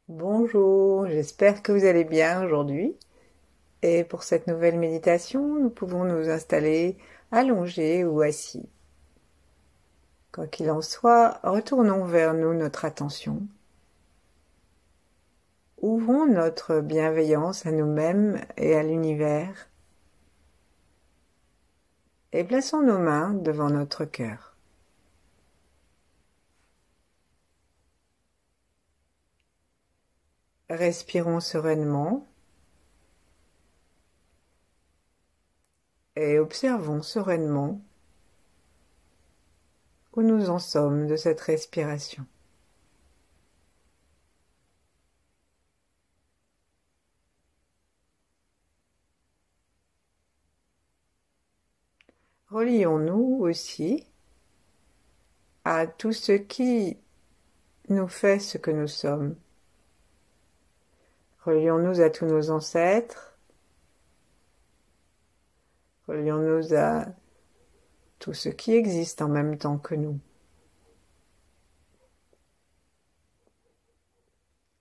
Bonjour, j'espère que vous allez bien aujourd'hui. Et pour cette nouvelle méditation, nous pouvons nous installer allongés ou assis. Quoi qu'il en soit, retournons vers nous notre attention. Ouvrons notre bienveillance à nous-mêmes et à l'univers. Et plaçons nos mains devant notre cœur. Respirons sereinement et observons sereinement où nous en sommes de cette respiration. Relions-nous aussi à tout ce qui nous fait ce que nous sommes. Relions-nous à tous nos ancêtres. Relions-nous à tout ce qui existe en même temps que nous.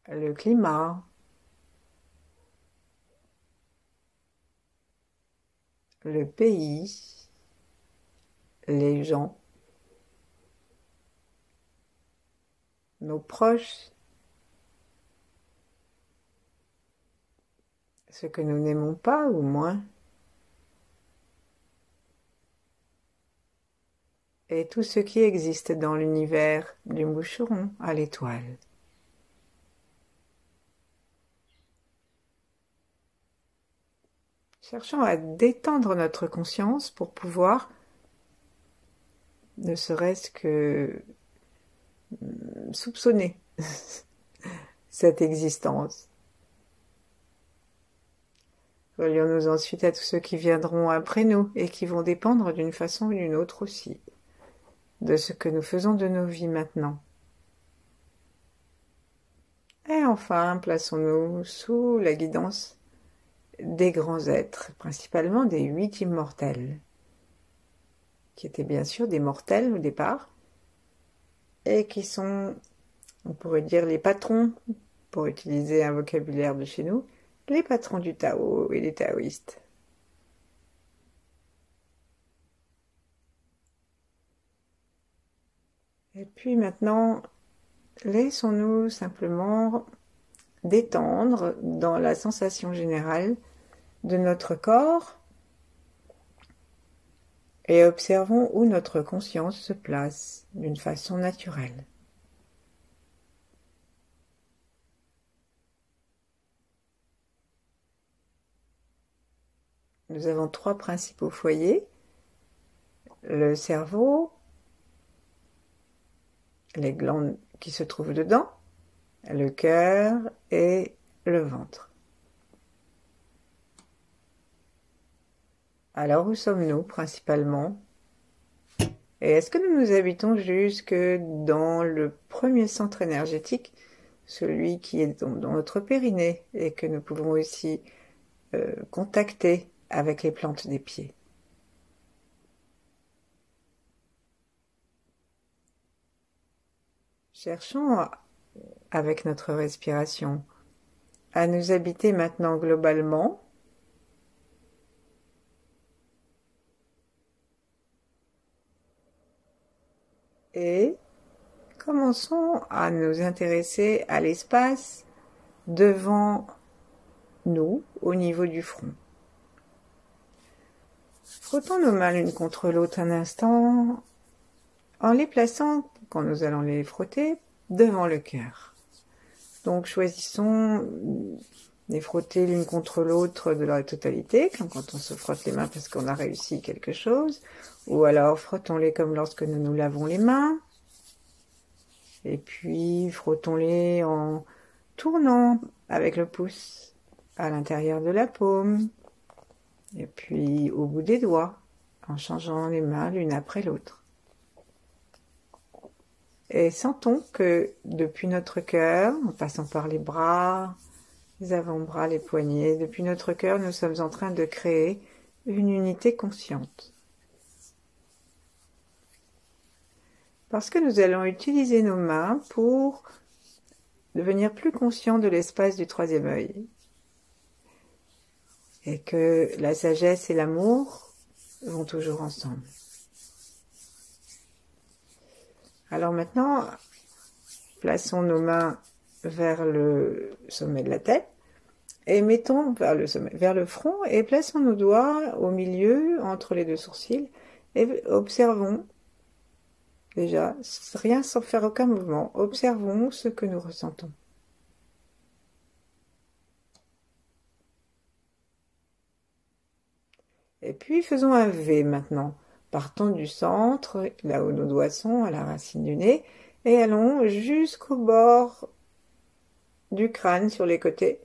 Le climat, le pays, les gens, nos proches, ce que nous n'aimons pas ou moins, et tout ce qui existe dans l'univers du moucheron à l'étoile. Cherchons à détendre notre conscience pour pouvoir, ne serait-ce que soupçonner cette existence. Relions-nous ensuite à tous ceux qui viendront après nous et qui vont dépendre d'une façon ou d'une autre aussi de ce que nous faisons de nos vies maintenant. Et enfin, plaçons-nous sous la guidance des grands êtres, principalement des 8 immortels, qui étaient bien sûr des mortels au départ, et qui sont, on pourrait dire, les patrons, pour utiliser un vocabulaire de chez nous, les patrons du Tao et les taoïstes. Et puis maintenant, laissons-nous simplement détendre dans la sensation générale de notre corps et observons où notre conscience se place d'une façon naturelle. Nous avons 3 principaux foyers: le cerveau, les glandes qui se trouvent dedans, le cœur et le ventre. Alors où sommes-nous principalement? Et est-ce que nous nous habitons jusque dans le premier centre énergétique, celui qui est dans notre périnée et que nous pouvons aussi contacter avec les plantes des pieds? Cherchons avec notre respiration à nous habiter maintenant globalement et commençons à nous intéresser à l'espace devant nous au niveau du front. Frottons nos mains l'une contre l'autre un instant en les plaçant, quand nous allons les frotter, devant le cœur. Donc choisissons de les frotter l'une contre l'autre de la totalité, comme quand on se frotte les mains parce qu'on a réussi quelque chose, ou alors frottons-les comme lorsque nous nous lavons les mains, et puis frottons-les en tournant avec le pouce à l'intérieur de la paume, et puis au bout des doigts, en changeant les mains l'une après l'autre. Et sentons que depuis notre cœur, en passant par les bras, les avant-bras, les poignets, depuis notre cœur, nous sommes en train de créer une unité consciente. Parce que nous allons utiliser nos mains pour devenir plus conscient de l'espace du troisième œil. Et que la sagesse et l'amour vont toujours ensemble. Alors maintenant, plaçons nos mains vers le sommet de la tête et mettons vers le sommet, vers le front et plaçons nos doigts au milieu entre les deux sourcils et observons déjà, rien sans faire aucun mouvement, observons ce que nous ressentons. Et puis faisons un V maintenant. Partons du centre, là où nos doigts sont, à la racine du nez, et allons jusqu'au bord du crâne sur les côtés,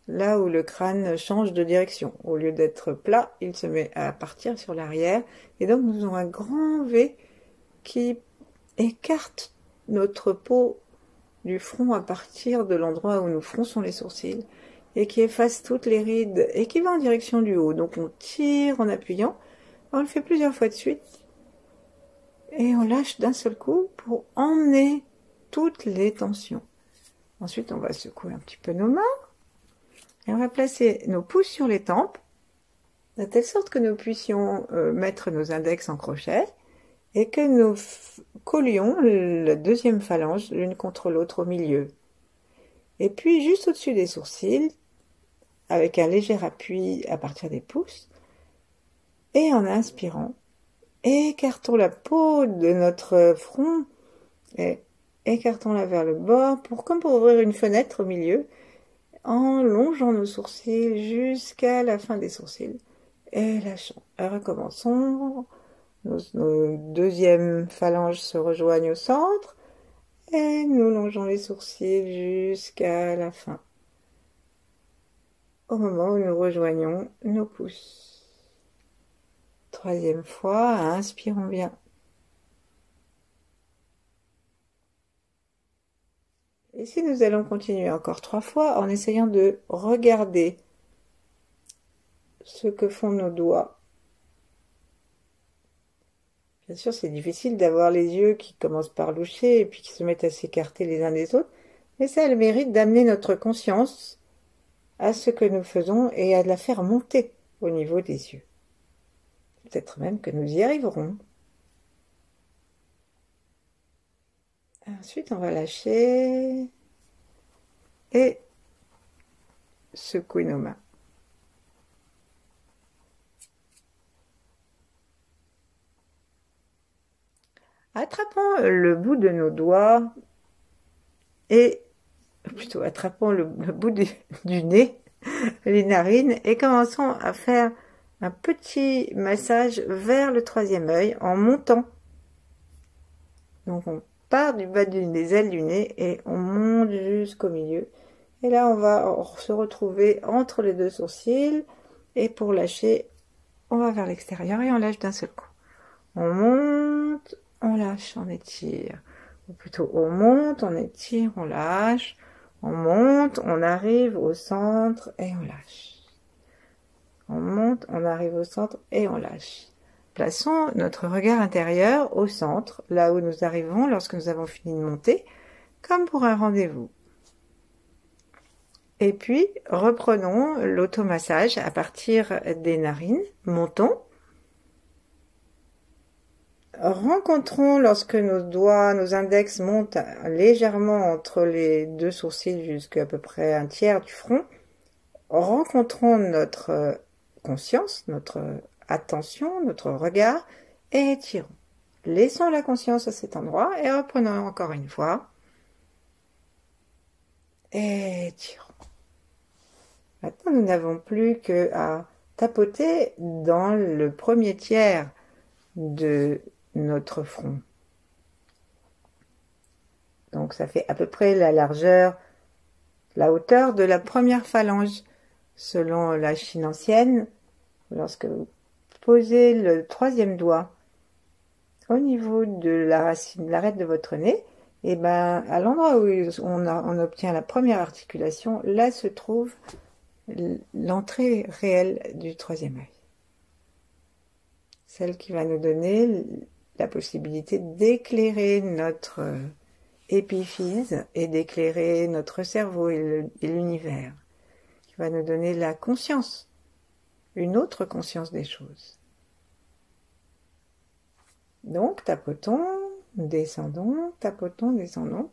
là où le crâne change de direction. Au lieu d'être plat, il se met à partir sur l'arrière, et donc nous avons un grand V qui écarte notre peau du front à partir de l'endroit où nous fronçons les sourcils, et qui efface toutes les rides, et qui va en direction du haut. Donc on tire en appuyant, on le fait plusieurs fois de suite, et on lâche d'un seul coup pour emmener toutes les tensions. Ensuite, on va secouer un petit peu nos mains, et on va placer nos pouces sur les tempes, de telle sorte que nous puissions mettre nos index en crochet, et que nous collions la deuxième phalange l'une contre l'autre au milieu. Et puis, juste au-dessus des sourcils, avec un léger appui à partir des pouces, et en inspirant, écartons la peau de notre front, et écartons-la vers le bord, comme pour ouvrir une fenêtre au milieu, en longeant nos sourcils jusqu'à la fin des sourcils, et lâchons. Recommençons, nos deuxièmes phalanges se rejoignent au centre, et nous longeons les sourcils jusqu'à la fin, au moment où nous rejoignons nos pouces. Troisième fois, inspirons bien. Ici, nous allons continuer encore 3 fois en essayant de regarder ce que font nos doigts. Bien sûr, c'est difficile d'avoir les yeux qui commencent par loucher et puis qui se mettent à s'écarter les uns des autres, mais ça a le mérite d'amener notre conscience à ce que nous faisons et à la faire monter au niveau des yeux. Peut-être même que nous y arriverons. Ensuite, on va lâcher et secouer nos mains. Attrapons le bout de nos doigts et plutôt attrapons le bout du nez, les narines, et commençons à faire un petit massage vers le troisième œil en montant. Donc on part du bas des ailes du nez et on monte jusqu'au milieu. Et là, on va se retrouver entre les deux sourcils. Et pour lâcher, on va vers l'extérieur et on lâche d'un seul coup. On monte, on lâche, on étire. Ou plutôt, on monte, on étire, on lâche. On monte, on arrive au centre et on lâche. On monte, on arrive au centre et on lâche. Plaçons notre regard intérieur au centre, là où nous arrivons lorsque nous avons fini de monter, comme pour un rendez-vous. Et puis, reprenons l'automassage à partir des narines, montons. Rencontrons lorsque nos doigts, nos index montent légèrement entre les deux sourcils jusqu'à peu près un tiers du front. Rencontrons notre conscience, notre attention, notre regard et étirons. Laissons la conscience à cet endroit et reprenons encore une fois. Et étirons. Maintenant, nous n'avons plus qu'à tapoter dans le premier tiers de notre front. Donc, ça fait à peu près la largeur, la hauteur de la première phalange. Selon la Chine ancienne, lorsque vous posez le troisième doigt au niveau de la racine, l'arête de votre nez, et ben à l'endroit où on obtient la première articulation, là se trouve l'entrée réelle du troisième œil. Celle qui va nous donner la possibilité d'éclairer notre épiphyse et d'éclairer notre cerveau et l'univers, qui va nous donner la conscience, une autre conscience des choses. Donc, tapotons, descendons, tapotons, descendons.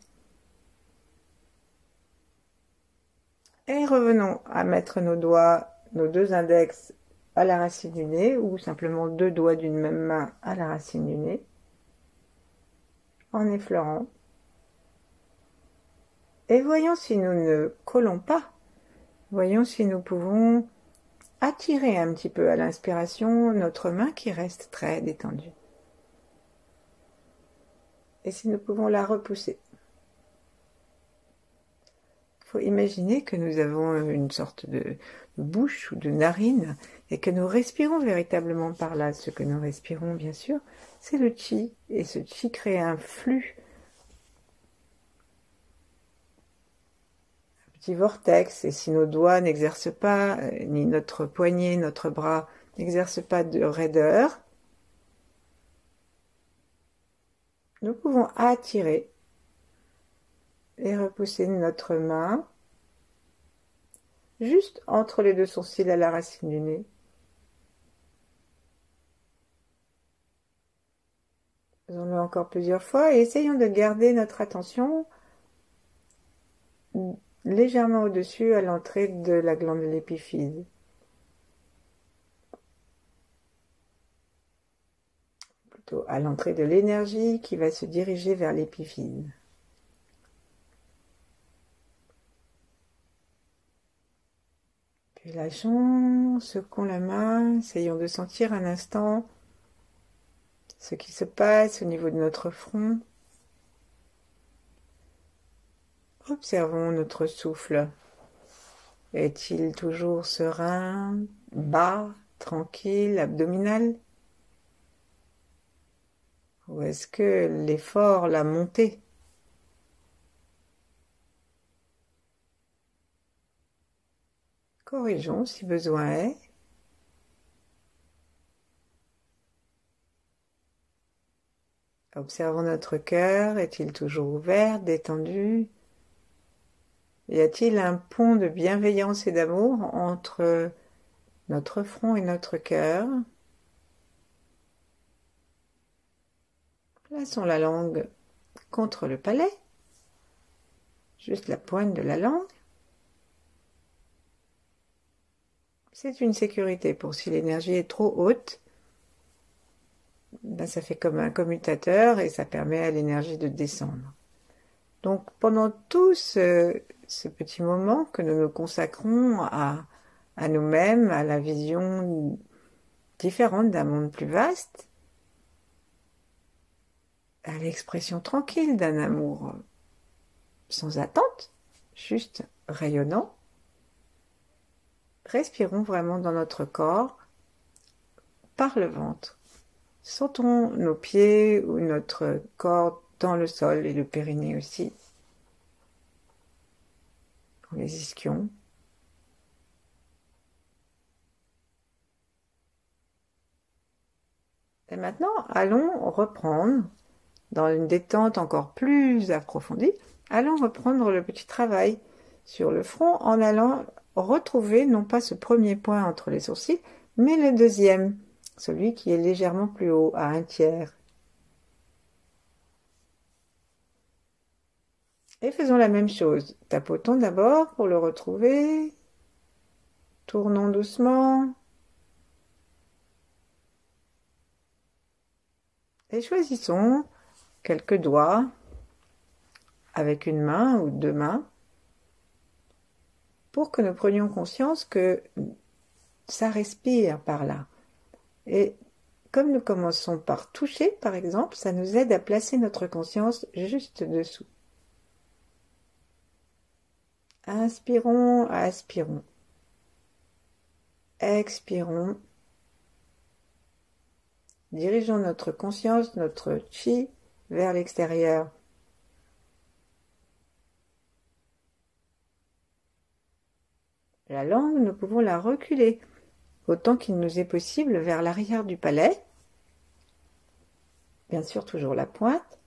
Et revenons à mettre nos doigts, nos deux index à la racine du nez, ou simplement deux doigts d'une même main à la racine du nez, en effleurant. Et voyons si nous ne collons pas. Voyons si nous pouvons attirer un petit peu à l'inspiration notre main qui reste très détendue. Et si nous pouvons la repousser. Il faut imaginer que nous avons une sorte de bouche ou de narine et que nous respirons véritablement par là. Ce que nous respirons, bien sûr, c'est le chi. Et ce chi crée un flux, un petit vortex. Et si nos doigts n'exercent pas, ni notre poignet, notre bras n'exercent pas de raideur, nous pouvons attirer et repousser notre main juste entre les deux sourcils à la racine du nez. Faisons-le encore plusieurs fois et essayons de garder notre attention légèrement au-dessus à l'entrée de la glande de l'épiphyse. Plutôt à l'entrée de l'énergie qui va se diriger vers l'épiphyse. Puis lâchons, secouons la main, essayons de sentir un instant ce qui se passe au niveau de notre front. Observons notre souffle. Est-il toujours serein, bas, tranquille, abdominal? Ou est-ce que l'effort l'a monté? Corrigeons si besoin est. Observons notre cœur. Est-il toujours ouvert, détendu? Y a-t-il un pont de bienveillance et d'amour entre notre front et notre cœur? Plaçons la langue contre le palais, juste la pointe de la langue. C'est une sécurité pour si l'énergie est trop haute, ben ça fait comme un commutateur et ça permet à l'énergie de descendre. Donc pendant tout ce petit moment que nous nous consacrons à nous-mêmes, à la vision différente d'un monde plus vaste, à l'expression tranquille d'un amour sans attente, juste rayonnant, respirons vraiment dans notre corps par le ventre. Sentons nos pieds ou notre corps dans le sol et le périnée aussi. Les ischions. Et maintenant, allons reprendre, dans une détente encore plus approfondie, allons reprendre le petit travail sur le front en allant retrouver non pas ce premier point entre les sourcils, mais le deuxième, celui qui est légèrement plus haut, à 1/3. Et faisons la même chose. Tapotons d'abord pour le retrouver. Tournons doucement. Et choisissons quelques doigts avec une main ou deux mains pour que nous prenions conscience que ça respire par là. Et comme nous commençons par toucher, par exemple, ça nous aide à placer notre conscience juste dessous. Inspirons, aspirons. Expirons. Dirigeons notre conscience, notre chi, vers l'extérieur. La langue, nous pouvons la reculer, autant qu'il nous est possible, vers l'arrière du palais. Bien sûr, toujours la pointe.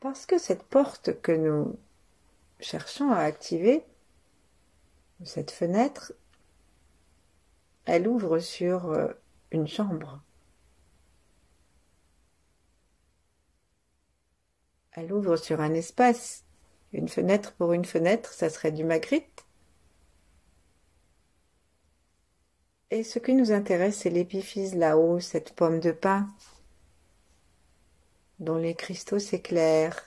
Parce que cette porte que nous cherchons à activer, cette fenêtre, elle ouvre sur une chambre. Elle ouvre sur un espace. Une fenêtre pour une fenêtre, ça serait du Magritte. Et ce qui nous intéresse, c'est l'épiphyse là-haut, cette pomme de pin, dont les cristaux s'éclairent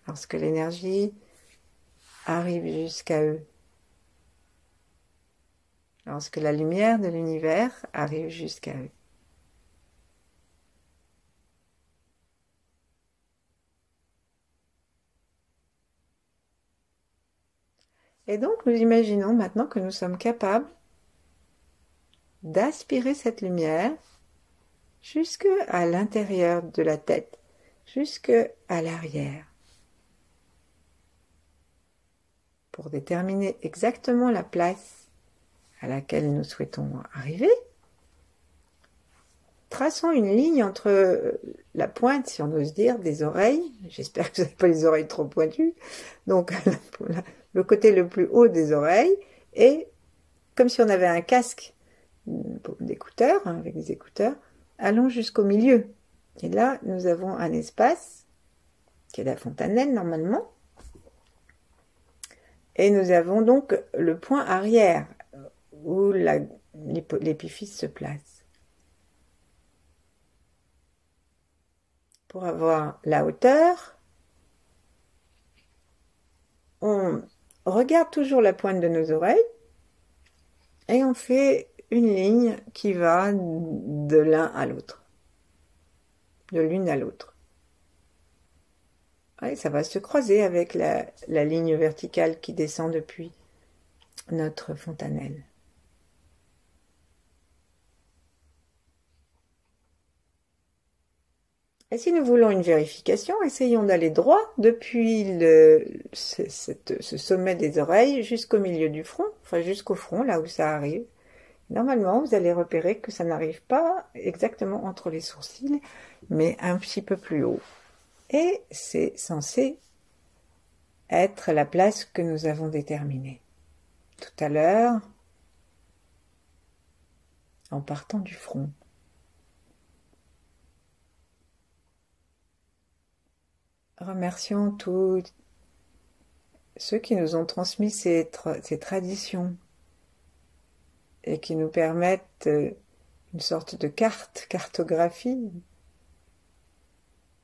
lorsque l'énergie arrive jusqu'à eux. Lorsque la lumière de l'univers arrive jusqu'à eux. Et donc, nous imaginons maintenant que nous sommes capables d'aspirer cette lumière jusque à l'intérieur de la tête, jusque à l'arrière, pour déterminer exactement la place à laquelle nous souhaitons arriver. Traçons une ligne entre la pointe, si on ose dire, des oreilles. J'espère que vous n'avez pas les oreilles trop pointues. Donc, le côté le plus haut des oreilles, et comme si on avait un casque d'écouteurs, avec des écouteurs, allons jusqu'au milieu. Et là, nous avons un espace, qui est la fontanelle normalement, et nous avons donc le point arrière, où l'épiphyse se place. Pour avoir la hauteur, on regarde toujours la pointe de nos oreilles, et on fait une ligne qui va de l'un à l'autre, de l'une à l'autre. Et ça va se croiser avec la ligne verticale qui descend depuis notre fontanelle. Et si nous voulons une vérification, essayons d'aller droit depuis ce sommet des oreilles jusqu'au milieu du front, enfin jusqu'au front, là où ça arrive. Normalement, vous allez repérer que ça n'arrive pas exactement entre les sourcils, mais un petit peu plus haut. Et c'est censé être la place que nous avons déterminée tout à l'heure en partant du front. Remercions tous ceux qui nous ont transmis ces traditions et qui nous permettent une sorte de cartographie,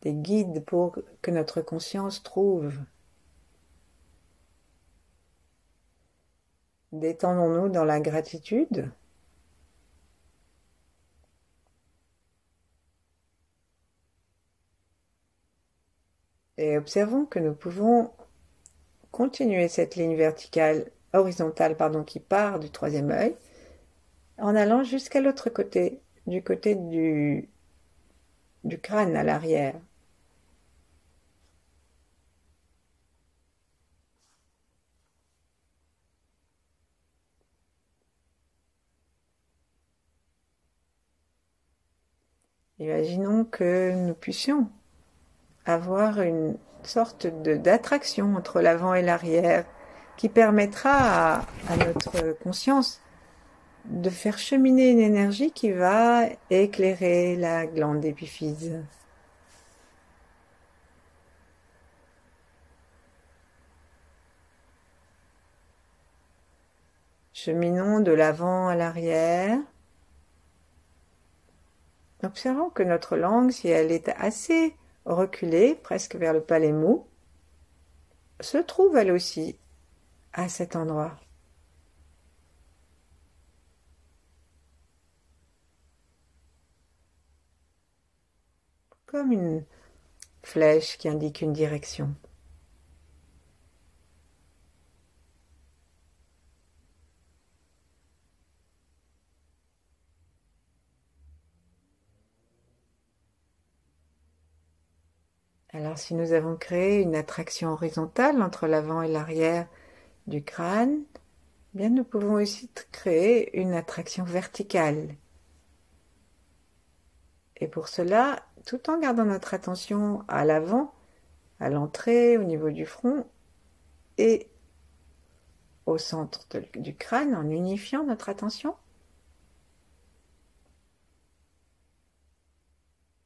des guides pour que notre conscience trouve. Détendons-nous dans la gratitude. Et observons que nous pouvons continuer cette ligne horizontale, qui part du troisième œil, en allant jusqu'à l'autre côté, du côté du crâne à l'arrière. Imaginons que nous puissions avoir une sorte d'attraction entre l'avant et l'arrière qui permettra à notre conscience de faire cheminer une énergie qui va éclairer la glande épiphyse. Cheminons de l'avant à l'arrière. Observons que notre langue, si elle est assez reculée, presque vers le palais mou, se trouve elle aussi à cet endroit. Comme une flèche qui indique une direction. Alors si nous avons créé une attraction horizontale entre l'avant et l'arrière du crâne, eh bien nous pouvons aussi créer une attraction verticale. Et pour cela, tout en gardant notre attention à l'avant, à l'entrée, au niveau du front et au centre du crâne en unifiant notre attention.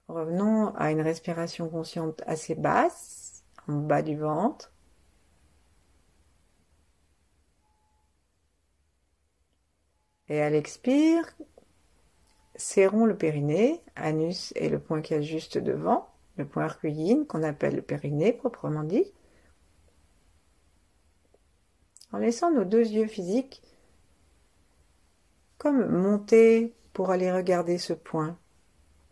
Revenons à une respiration consciente assez basse, en bas du ventre. Et à l'expire, serrons le périnée, anus est le point qui est juste devant, le point arcueilline qu'on appelle le périnée proprement dit, en laissant nos deux yeux physiques comme monter pour aller regarder ce point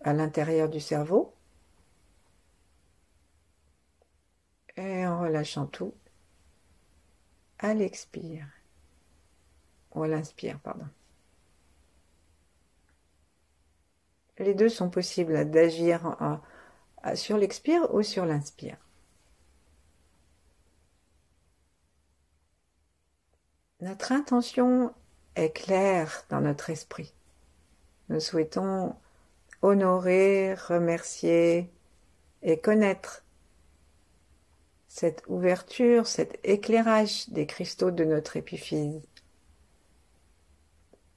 à l'intérieur du cerveau, et en relâchant tout à l'expire, ou à l'inspire, pardon. Les deux sont possibles d'agir sur l'expire ou sur l'inspire. Notre intention est claire dans notre esprit. Nous souhaitons honorer, remercier et connaître cette ouverture, cet éclairage des cristaux de notre épiphyse,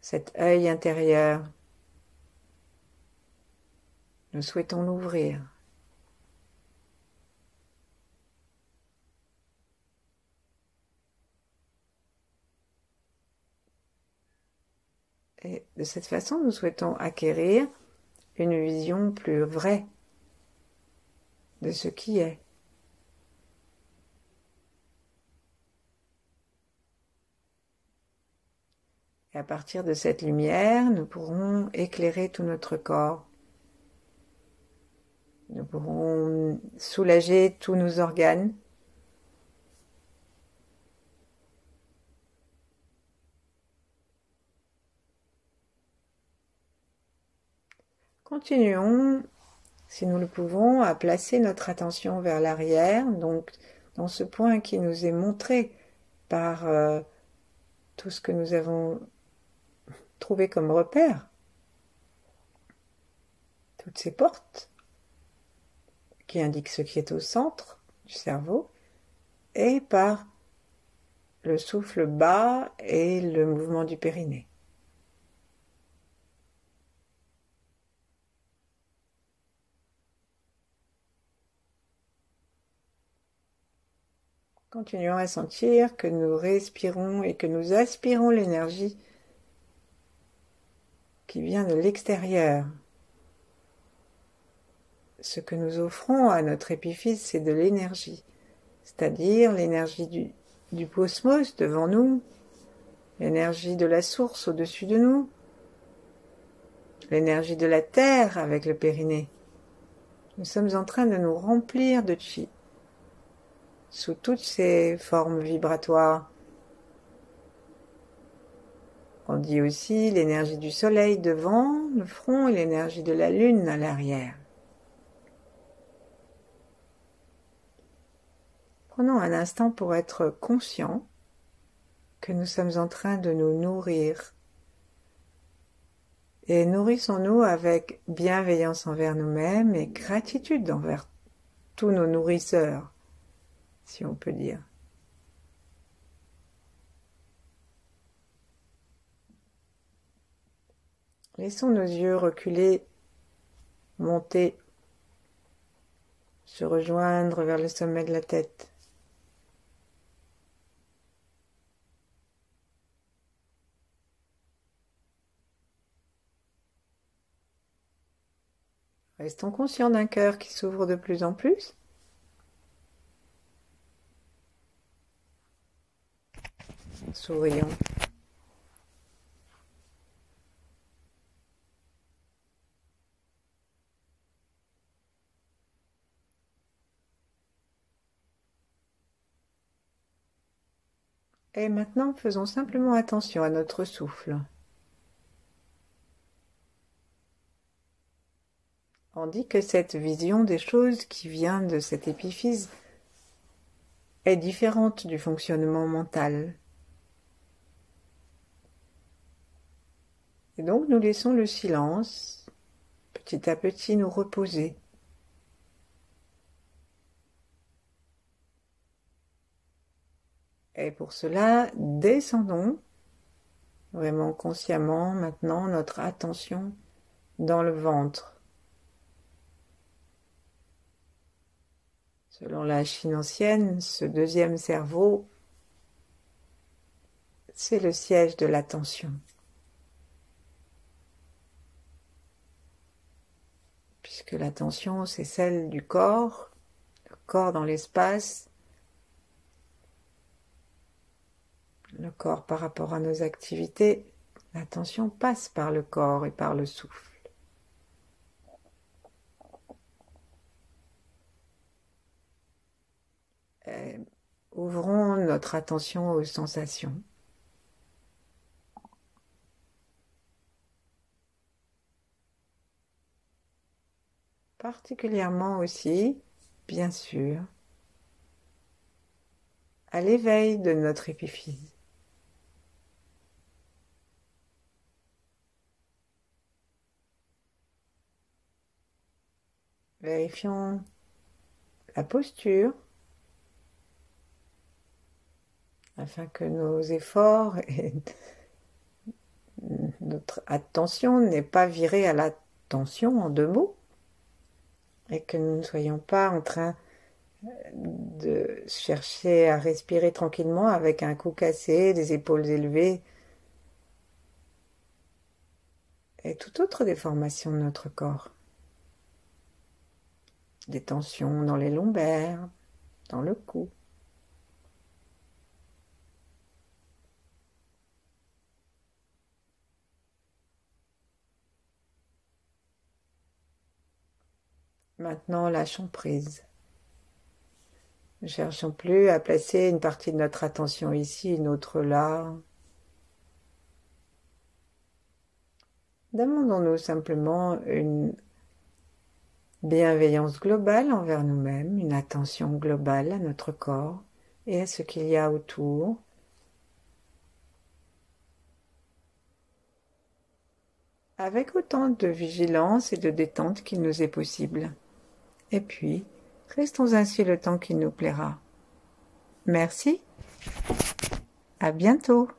cet œil intérieur. Nous souhaitons l'ouvrir. Et de cette façon, nous souhaitons acquérir une vision plus vraie de ce qui est. Et à partir de cette lumière, nous pourrons éclairer tout notre corps. Nous pourrons soulager tous nos organes. Continuons, si nous le pouvons, à placer notre attention vers l'arrière, donc dans ce point qui nous est montré par tout ce que nous avons trouvé comme repère, toutes ces portes qui indiquent ce qui est au centre du cerveau, et par le souffle bas et le mouvement du périnée. Continuons à sentir que nous respirons et que nous aspirons l'énergie qui vient de l'extérieur. Ce que nous offrons à notre épiphyse, c'est de l'énergie, c'est-à-dire l'énergie du cosmos devant nous, l'énergie de la source au-dessus de nous, l'énergie de la terre avec le périnée. Nous sommes en train de nous remplir de chi, sous toutes ces formes vibratoires. On dit aussi l'énergie du soleil devant le front et l'énergie de la lune à l'arrière. Prenons un instant pour être conscients que nous sommes en train de nous nourrir. Et nourrissons-nous avec bienveillance envers nous-mêmes et gratitude envers tous nos nourrisseurs, si on peut dire. Laissons nos yeux reculer, monter, se rejoindre vers le sommet de la tête. Restons conscients d'un cœur qui s'ouvre de plus en plus. Sourions. Et maintenant, faisons simplement attention à notre souffle. On dit que cette vision des choses qui vient de cette épiphyse est différente du fonctionnement mental. Et donc nous laissons le silence petit à petit nous reposer. Et pour cela, descendons vraiment consciemment maintenant notre attention dans le ventre. Selon la Chine ancienne, ce deuxième cerveau, c'est le siège de l'attention. Puisque l'attention, c'est celle du corps, le corps dans l'espace, le corps par rapport à nos activités, l'attention passe par le corps et par le souffle. Et ouvrons notre attention aux sensations. Particulièrement aussi, bien sûr, à l'éveil de notre épiphyse. Vérifions la posture afin que nos efforts et notre attention n'aient pas viré à la tension en 2 mots et que nous ne soyons pas en train de chercher à respirer tranquillement avec un cou cassé, des épaules élevées et toute autre déformation de notre corps. Des tensions dans les lombaires, dans le cou. Maintenant, lâchons prise. Ne cherchons plus à placer une partie de notre attention ici, une autre là. Demandons-nous simplement une bienveillance globale envers nous-mêmes, une attention globale à notre corps et à ce qu'il y a autour. Avec autant de vigilance et de détente qu'il nous est possible. Et puis, restons ainsi le temps qu'il nous plaira. Merci. À bientôt.